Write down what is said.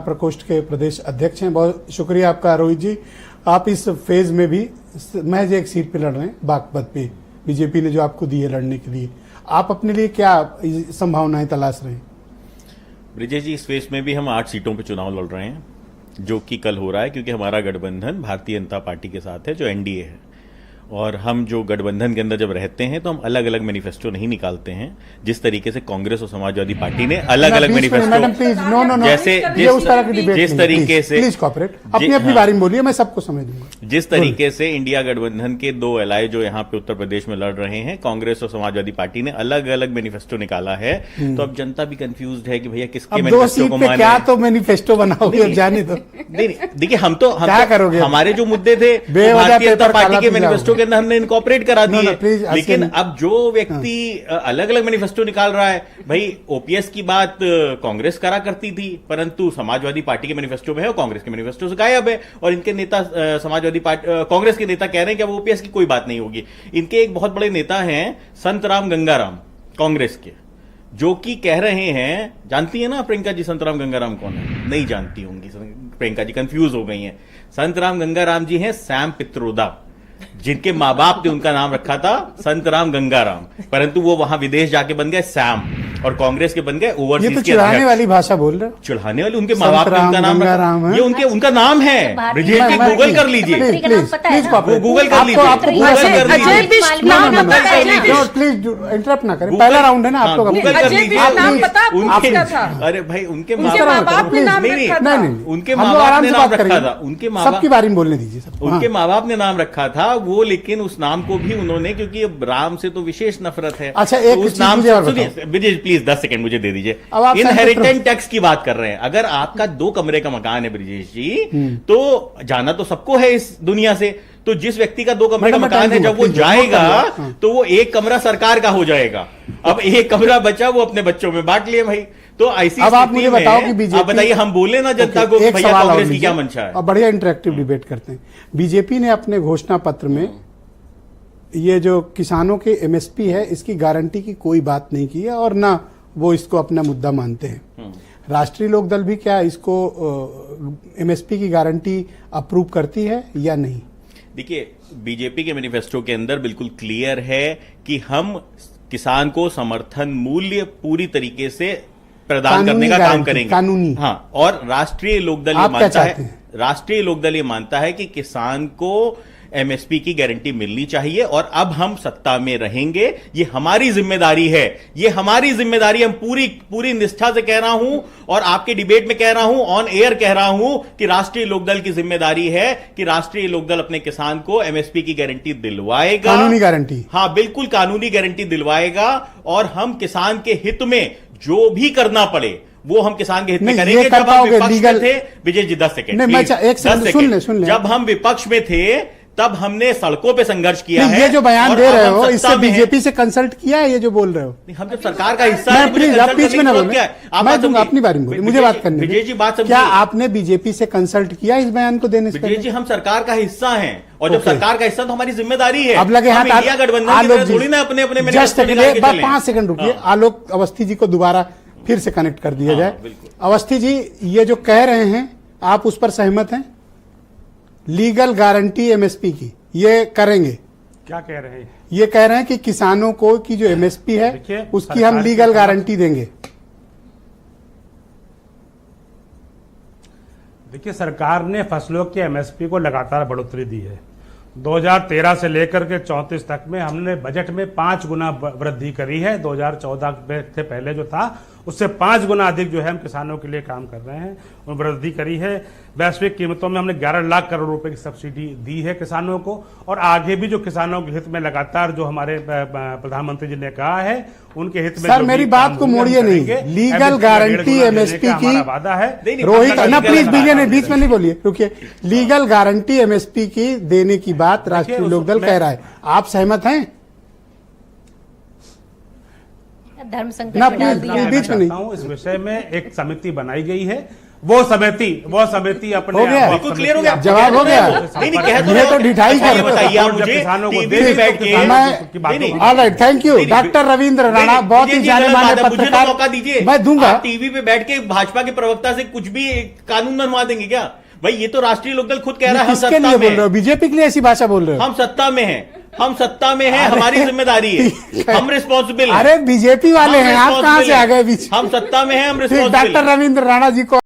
प्रकोष्ठ के प्रदेश अध्यक्ष हैं। बहुत शुक्रिया आपका रोहित जी। आप इस फेज में भी महज एक सीट पे लड़ रहे हैं, बागपत पे बीजेपी ने जो आपको दी है लड़ने के लिए, आप अपने लिए क्या संभावनाएं तलाश रहे हैं? ब्रिजेश जी, इस फेज में भी हम 8 सीटों पे चुनाव लड़ रहे हैं, जो कि कल हो रहा है, क्योंकि हमारा गठबंधन भारतीय जनता पार्टी के साथ है, जो एनडीए है। और हम जो गठबंधन के अंदर जब रहते हैं तो हम अलग अलग मैनिफेस्टो नहीं निकालते हैं, जिस तरीके से कांग्रेस और समाजवादी पार्टी ने अलग अलग मैनिफेस्टो, जैसे जिस तरीके से अपनी बारी में बोलिए, मैं सबको समझ दूंगा। जिस तरीके से इंडिया गठबंधन के 2 एलाय जो यहाँ पे उत्तर प्रदेश में लड़ रहे हैं, कांग्रेस और समाजवादी पार्टी ने अलग अलग मैनिफेस्टो निकाला है, तो अब जनता भी कंफ्यूज है कि भैया किसके मैनिफेस्टो को माने। क्या तो मैनिफेस्टो बनाओगे, जाने दो। नहीं, देखिए हम तो हमारे जो मुद्दे थे भारतीय जनता पार्टी के मैनिफेस्टो के अंदर हमने इनकॉर्पोरेट करा दिए, लेकिन अब जो व्यक्ति अलग अलग मैनिफेस्टो निकाल रहा है, भाई ओपीएस की बात कांग्रेस करा करती थी, परंतु समाजवादी पार्टी के मैनिफेस्टो में है और कांग्रेस के मैनिफेस्टो से गायब है। और इनके नेता समाजवादी पार्टी कांग्रेस के नेता कह रहे हैं कि अब ओपीएस की कोई बात नहीं होगी। इनके एक बहुत बड़े नेता हैं संतराम गंगाराम, कांग्रेस के, जो कि कह रहे हैं, जानती है ना प्रियंका जी संतराम गंगाराम कौन है? नहीं जानती होंगी प्रियंका जी, कंफ्यूज हो गई हैं। संतराम गंगाराम जी हैं सैम पित्रोदा, जिनके माँ बाप ने उनका नाम रखा था संतराम गंगाराम, परंतु वो वहां विदेश जाके बन गए सैम, और कांग्रेस के बन गए ओवरसीज के। चिढ़ाने वाली भाषा बोल रहे हो? चिढ़ाने वाली, उनके माँ बाप ने उनका नाम रखा, ये उनका नाम है। ब्रिजेश जी गूगल कर लीजिए, गूगल कर लीजिए, प्लीज इंटरप्ट ना करें, पहला राउंड है ना, आप लोग गूगल कर लीजिए। अरे भाई, उनके माँ बाप ने नाम रखा था, उनके माँ बाप की बारे में बोलने दीजिए, उनके माँ बाप ने नाम रखा था वो, लेकिन उस नाम को भी उन्होंने, क्योंकि राम से तो विशेष नफरत है। अच्छा, एक उस नाम से प्लीज 10 सेकंड मुझे दे दीजिए। इनहेरिटेंट टैक्स की बात कर रहे हैं। अगर आपका 2 कमरे का मकान है ब्रिजेश जी, तो जाना तो सबको है इस दुनिया से, तो जिस व्यक्ति का 2 कमरे का मकान है, जब वो जाएगा तो वो 1 कमरा सरकार का हो जाएगा। अब 1 कमरा बचा, वो अपने बच्चों में बांट लिए भाई। तो ऐसी अब आप मुझे बताओ कि बीजेपी, आप बताइए, हम बोले ना जनता को भैया कांग्रेस की क्या मंशा है। अब बढ़िया इंटरेक्टिव डिबेट करते हैं। बीजेपी ने अपने घोषणा पत्र में ये जो किसानों के एमएसपी है, इसकी गारंटी की कोई बात नहीं की है, और ना वो इसको अपना मुद्दा मानते हैं। राष्ट्रीय लोकदल भी क्या इसको एमएसपी की गारंटी अप्रूव करती है या नहीं? देखिए, बीजेपी के मैनिफेस्टो के अंदर बिल्कुल क्लियर है कि हम किसान को समर्थन मूल्य पूरी तरीके से प्रदान करने का काम करेंगे, कानूनी। हाँ, और राष्ट्रीय लोकदल ये मानता है, राष्ट्रीय लोकदल ये मानता है कि किसान को एमएसपी की गारंटी मिलनी चाहिए, और अब हम सत्ता में रहेंगे, ये हमारी जिम्मेदारी है, ये हमारी जिम्मेदारी। हम पूरी निष्ठा से कह रहा हूं, और आपके डिबेट में कह रहा हूं, ऑन एयर कह रहा हूं कि राष्ट्रीय लोकदल की जिम्मेदारी है कि राष्ट्रीय लोकदल अपने किसान को एमएसपी की गारंटी दिलवाएगा, कानूनी गारंटी। हाँ, बिल्कुल कानूनी गारंटी दिलवाएगा, और हम किसान के हित में जो भी करना पड़े वो हम किसान के हित में करेंगे। जब हम विपक्ष में थे, विजय जी 10 सेकंड, सुन ले। जब हम विपक्ष में थे तब हमने सड़कों पे संघर्ष किया है। ये जो बयान दे रहे हो, इससे बीजेपी से कंसल्ट किया है? ये जो बोल रहे हो, हम जब सरकार का हिस्सा है, प्लीज आप बीच में ना बोलो, मैं दूंगा अपनी बारी में, मुझे बात करनी है। विजय जी बात समझिए, क्या आपने बीजेपी से कंसल्ट किया इस बयान को देने से? विजय जी, हम सरकार का हिस्सा हैं, और जब सरकार का हिस्सा तो हमारी जिम्मेदारी है। अब लगे हाथ इंडिया गठबंधन थोड़ी ना अपने 5 सेकंड रुकिए, आलोक अवस्थी जी को दोबारा फिर से कनेक्ट कर दिया जाए। अवस्थी जी, ये जो कह रहे हैं आप उस पर सहमत हैं? लीगल गारंटी एमएसपी की ये करेंगे? क्या कह रहे हैं? ये कह रहे हैं कि किसानों को की जो एमएसपी है उसकी हम लीगल गारंटी देंगे। देखिए, सरकार ने फसलों के एमएसपी को लगातार बढ़ोतरी दी है। 2013 से लेकर के 34 तक में हमने बजट में 5 गुना वृद्धि करी है। 2014 से पहले जो था उससे 5 गुना अधिक जो है हम किसानों के लिए काम कर रहे हैं, और वृद्धि करी है। वैश्विक कीमतों में हमने 11 लाख करोड़ रुपए की सब्सिडी दी है किसानों को, और आगे भी जो किसानों के हित में लगातार जो हमारे प्रधानमंत्री जी ने कहा है उनके हित में। सर, मेरी बात को मोड़िए नहीं, लीगल गारंटी एमएसपी की वादा है। रोहित ना, प्लीज बीच में नहीं बोलिए, रुकिए। लीगल गारंटी एमएसपी की देने की बात राष्ट्रीय लोकदल कह रहा है, आप सहमत हैं? धर्म संकट में डाल दिया। मैं चाहता हूं इस विषय में एक समिति बनाई गई है, वो समिति अपने हो गया? वो बिल्कुल क्लियर हो गया, जवाब हो गया? नहीं कह ये तो ढिठाई अच्छा, ये कर रहे हो। बताइए आप जब मुझे किसानों को टीवी पे बैठ के नहीं, alright, thank you doctor Ravindra Rana, बहुत ही जाने माने मुझे तो मौका दीजिए, पत्रकार, मैं दूंगा। आप टीवी पे बैठ के भाजपा के प्रवक्ता से कुछ भी कानून बनवा देंगे क्या? भाई ये तो राष्ट्रीय लोकदल खुद कह रहा है हम किसके सत्ता लिए बोल में रहे हो? बीजेपी के लिए ऐसी भाषा बोल रहे हो? हम सत्ता में हैं, हम सत्ता में हैं, हमारी जिम्मेदारी है, हम रिस्पॉन्सिबल हैं। अरे बीजेपी वाले हैं, आप कहां से आ गए बीच? हम सत्ता में हैं, हम रिस्पॉन्सिबल डॉक्टर रविंद्र राणा जी को